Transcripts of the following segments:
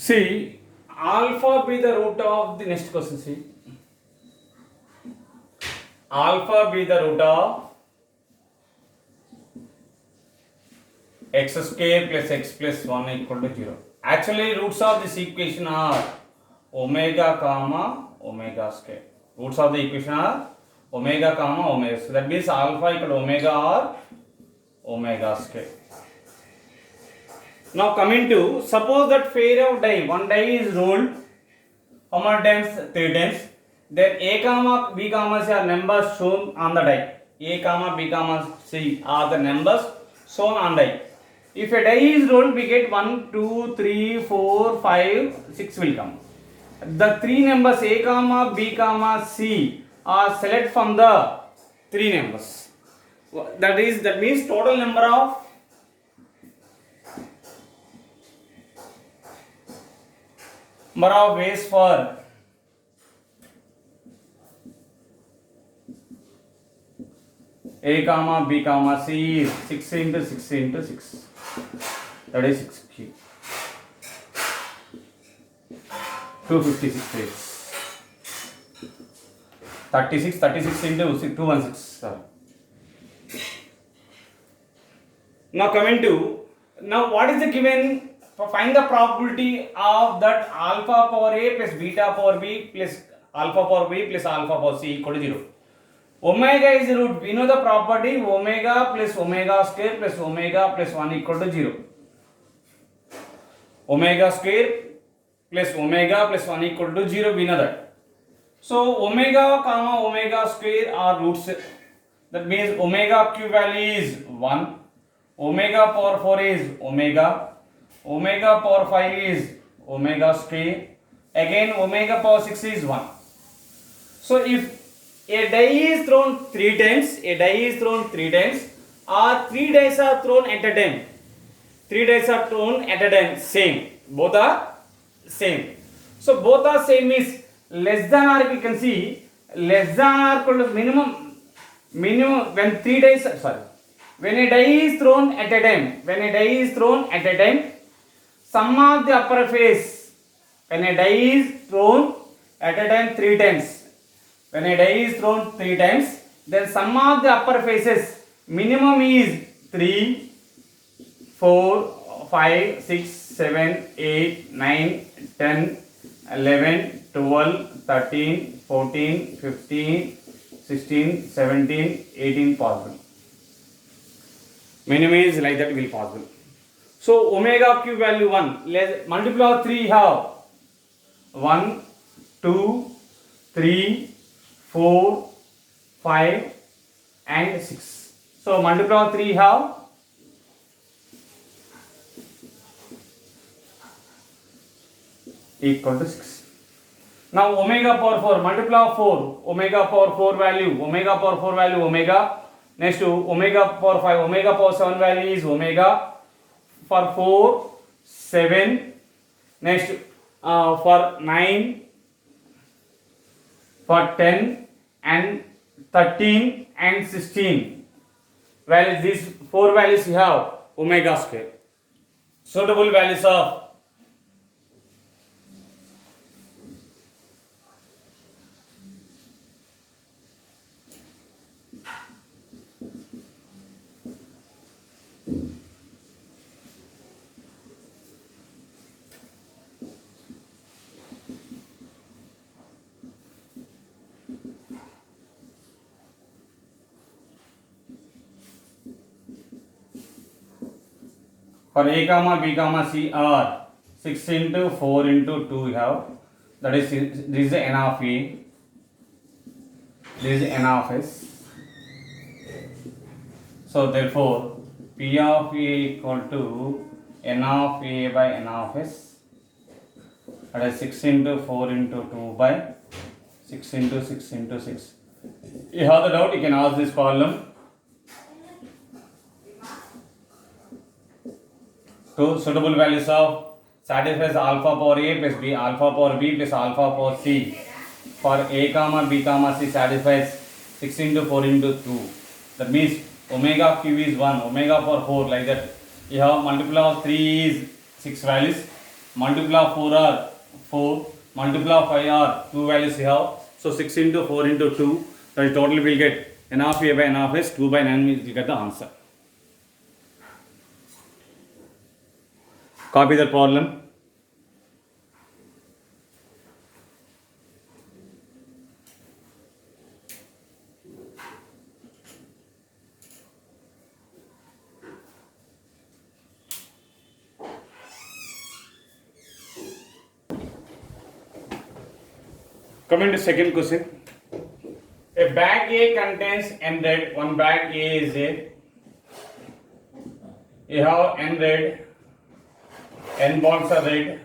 See, alpha be the root of the next question. See, alpha be the root of x square plus x plus 1 equal to 0. Actually, roots of this equation are omega comma omega square. Roots of the equation are omega comma omega. So that means alpha equal to omega or omega square. Now coming to, suppose that pair of die, one die is rolled, how many times? 3 times. Then a comma b comma c are numbers shown on the die. A comma b comma c are the numbers shown on die. If a die is rolled, we get 1, 2, 3, 4, 5, 6 will come. The 3 numbers a comma b comma c are select from the 3 numbers. That means total number of ways for a comma b comma c is 6 into 6 into 6. That is 6 cube. 256 ways. 36 into 216. Now coming to, now what is the given? Find the probability of that alpha power a plus beta power b plus alpha power b plus alpha power c equal to 0. Omega is the root. We know the property omega plus omega square plus omega plus 1 equal to 0. Omega square plus omega plus 1 equal to 0. We know that. So omega comma omega square are roots. That means omega q value is 1. Omega power 4 is omega. Omega power 5 is omega square. Again omega power 6 is 1. So if a die is thrown 3 times, or 3 dice are thrown at a time. 3 dice are thrown at a time, same. Both are same. So both are same is less than or we can see less than or equal to minimum when 3 dice, when a die is thrown at a time, sum of the upper face, when a die is thrown at a time 3 times, when a die is thrown 3 times, then sum of the upper faces minimum is 3, 4, 5, 6, 7, 8, 9, 10, 11, 12, 13, 14, 15, 16, 17, 18 possible. Minimum is like that will possible. So omega q value 1, multiply of 3 have 1, 2, 3, 4, 5 and 6. So multiply of 3 have equal to 6. Now omega power 4, multiply of 4, omega power 4 value, omega. Next to omega power 5, omega power 7 value is omega. For 4, 7. Next for 9, for 10 and 13 and 16 values, these 4 values you have omega square. Suitable values of for a comma b comma c are 6 into 4 into 2 you have, that is this is n of a, this is n of s. So therefore p of a equal to n of a by n of s, that is 6 into 4 into 2 by 6 into 6 into 6. You have the doubt, you can ask this problem. Two suitable values of satisfies alpha power a plus b, alpha power b plus alpha power c. For a comma b comma c satisfies 6 into 4 into 2. That means omega q is 1, omega power 4 like that. You have multiple of 3 is 6 values. multiple of 4 are 4, multiple of 5 are 2 values you have. So 6 into 4 into 2, so total will get n of a by n of s, 2 by 9 means you get the answer. Copy the problem. Coming to second question. A bag A contains n red. One bag A is A. You have n red. N balls are red.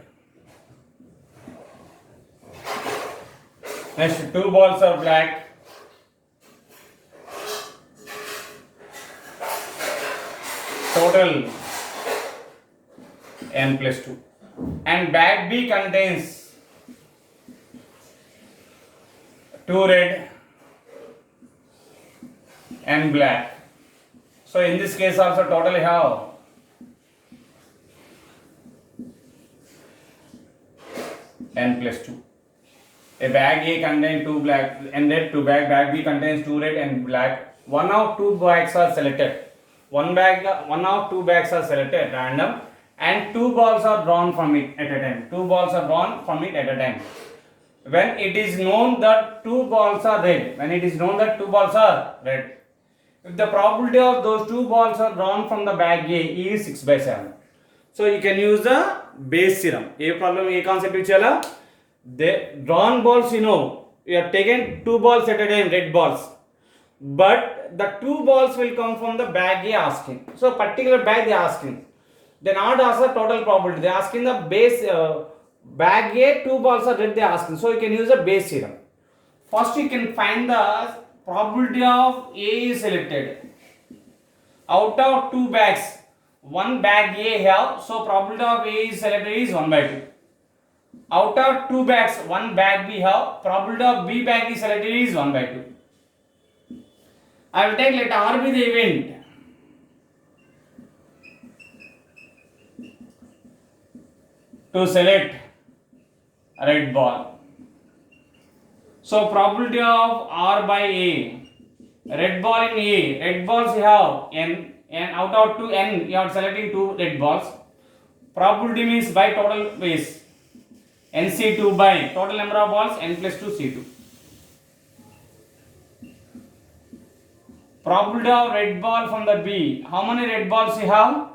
Next, 2 balls are black. Total n plus 2. And bag B contains 2 red and black. So in this case also total you have n plus 2. A bag A contains 2 black and red, 2 bag B contains 2 red and black. One of 2 bags are selected. One of 2 bags are selected random, and 2 balls are drawn from it at a time. 2 balls are drawn from it at a time. When it is known that 2 balls are red, if the probability of those 2 balls are drawn from the bag A is 6 by 7. So you can use the Bayes theorem. A problem, a concept which the drawn balls, you have taken 2 balls at a time, red balls, but the 2 balls will come from the bag A asking. So particular bag they are asking. They not ask the total probability. They are asking the base. Bag A, 2 balls are red, they are asking. So you can use the Bayes theorem. First you can find the probability of A is selected. Out of 2 bags, 1 bag A have, so probability of A is selected is 1 by 2. Out of 2 bags, 1 bag B have, probability of B bag is selected is 1 by 2. I will take let R be the event. To select red ball. So probability of R by A, red ball in A, red balls you have n, and out of 2 n you are selecting 2 red balls. Probability means by total base, NC2 by total number of balls n plus 2 C2. Probability of red ball from the B, how many red balls you have?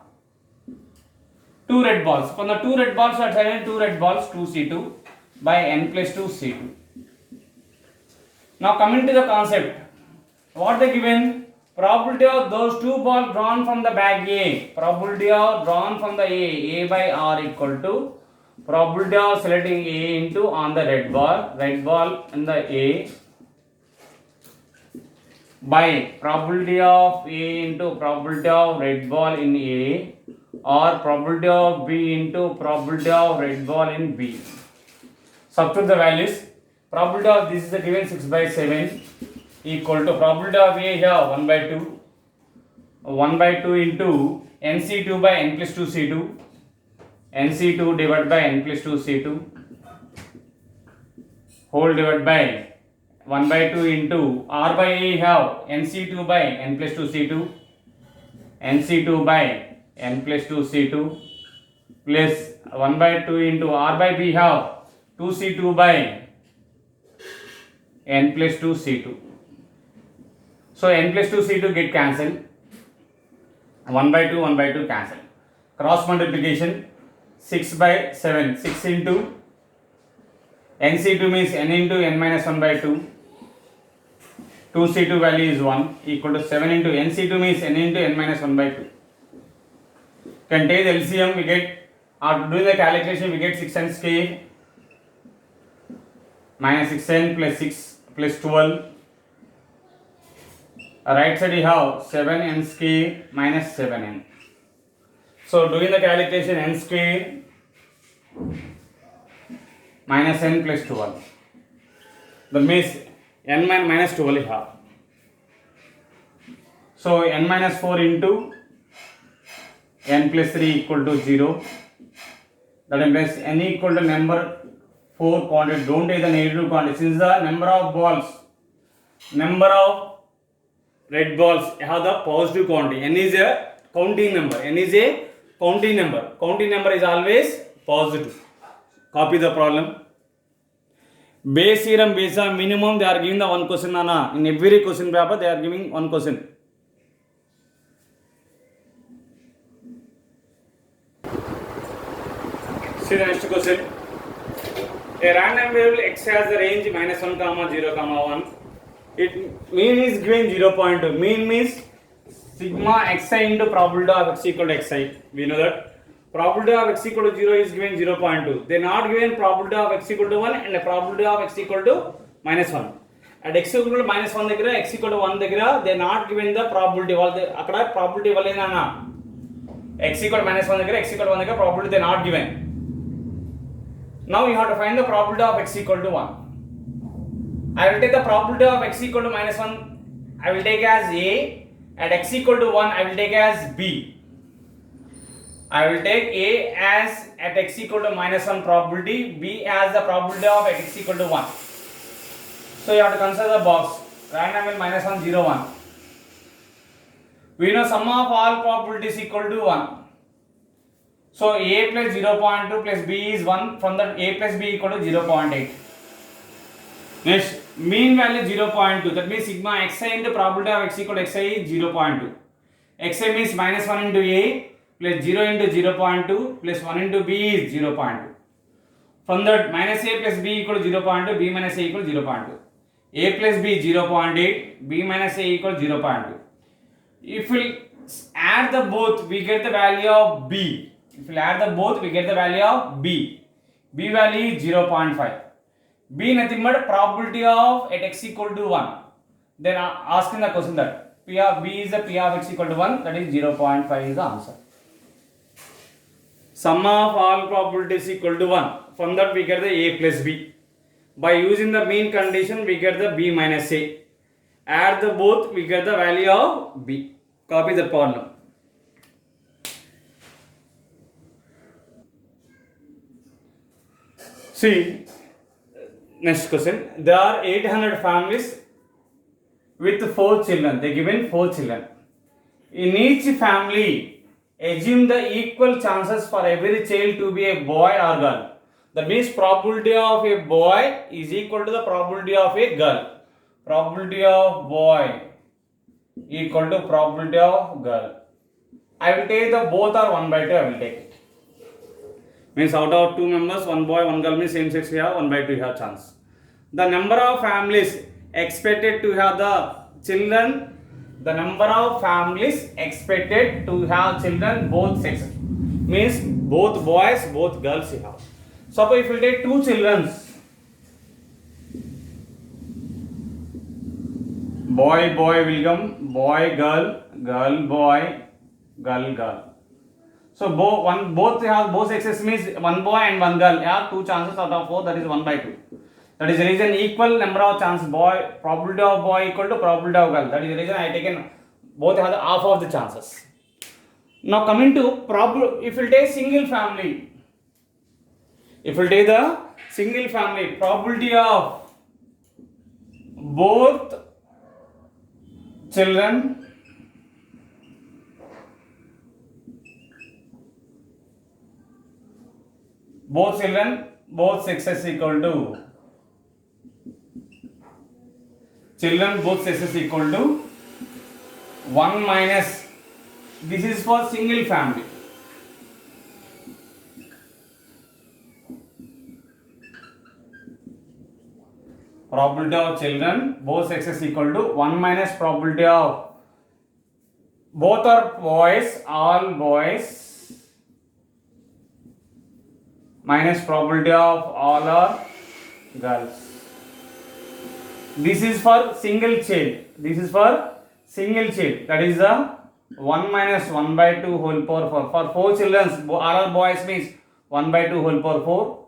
2 red balls. From the 2 red balls you are selecting 2 red balls, 2C2 by n plus 2 C2. Now coming to the concept, what they given? Probability of those 2 balls drawn from the bag A, probability of drawn from the A by R equal to probability of selecting A into on the red ball in the A by probability of A into probability of red ball in A, or probability of B into probability of red ball in B. Substitute the values. Probability of this is the given 6 by 7 equal to probability of A here 1 by 2. 1 by 2 into NC2 by n plus 2 C2. NC2 divided by n plus 2 C2 whole divided by 1 by 2 into R by A have NC2 by n plus 2 C2. NC2 by n plus 2 C2 plus 1 by 2 into R by B have 2C2 by n plus 2 C2. So n plus 2 C2 get cancelled. 1 by 2 cancel. Cross multiplication 6 by 7. 6 into NC2 means n into n minus 1 by 2. 2C2 value is 1 equal to 7 into NC2 means n into n minus 1 by 2. Can take the LCM, we get, after doing the calculation, we get 6n square minus 6n plus 6 plus 12. Right side you have 7n square minus 7n. So doing the calculation, n square minus n plus 12. That means n minus 12 you have. So n minus 4 into n plus 3 equal to 0. That implies n equal to number 4 quantity. Don't take the negative quantity. Since the number of balls, number of red balls have the positive quantity. N is a counting number. N is a counting number. Counting number is always positive. Copy the problem. Base theorem, base minimum, they are giving the one question, Nana. In every question paper, they are giving one question. See the next question. A random variable x has the range -1, 0, 1. It mean is given 0.2. Mean means sigma xi into probability of x equal to xi. We know that probability of x equal to 0 is given 0.2. They not given probability of x equal to 1 and a probability of x equal to -1. At x equal to -1 దగ్గర x equal to 1 దగ్గర they not given the probability. వాళ్ళు అక్కడ probability ఇవ్వలేదన్నా. x equal to -1 దగ్గర x equal to 1 దగ్గర probability they not given. Now you have to find the probability of x equal to 1. I will take the probability of x equal to -1. I will take as a. At x equal to 1, I will take as b. I will take a as at x equal to -1 probability, b as the probability of at x equal to 1. So you have to consider the box. Random will -1, 0, 1. We know sum of all probabilities equal to 1. So a plus 0.2 plus b is 1. From that a plus b equal to 0.8. Next, mean value 0.2. That means sigma xi into probability of x equal to xi is 0.2. Xi means -1 into a plus 0 into 0.2 plus 1 into b is 0.2. From that minus a plus b equal to 0.2, b minus a equal to 0.2. A plus b 0.8, b minus a equal to 0.2. If we add the both, we get the value of b. If we add the both, we get the value of b. B value is 0.5. B nothing but probability of at x equal to 1. Then asking the question that p of b is the p of x equal to 1, that is 0.5 is the answer. Sum of all probabilities equal to 1. From that we get the a plus b. By using the mean condition, we get the b minus a. Add the both, we get the value of b. Copy the problem. See, next question. There are 800 families with 4 children. They given 4 children. In each family, assume the equal chances for every child to be a boy or girl. That means probability of a boy is equal to the probability of a girl. Probability of boy equal to probability of girl. I will take the both are 1/2. I will take it. Means out of 2 members, 1 boy, 1 girl means same sex we have 1/2 have chance. The number of families expected to have the children. The number of families expected to have children both sexes means both boys, both girls you have. Suppose if we take 2 children, boy boy will come, boy girl, girl boy, girl girl. So both have both sexes means 1 boy and 1 girl have 2 chances out of 4, that is 1/2. That is the reason equal number of chance boy, probability of boy equal to probability of girl. That is the reason I taken both have the half of the chances. Now coming to if we take single family, if we take the single family, probability of both children both sexes equal to children both sexes equal to 1 minus, this is for single family. Probability of children both sexes equal to 1 minus probability of both are boys, all boys, minus probability of all are girls. This is for single child. This is for single child. That is the 1 minus 1/2 whole power 4. For 4 children, all are boys means 1/2 whole power 4.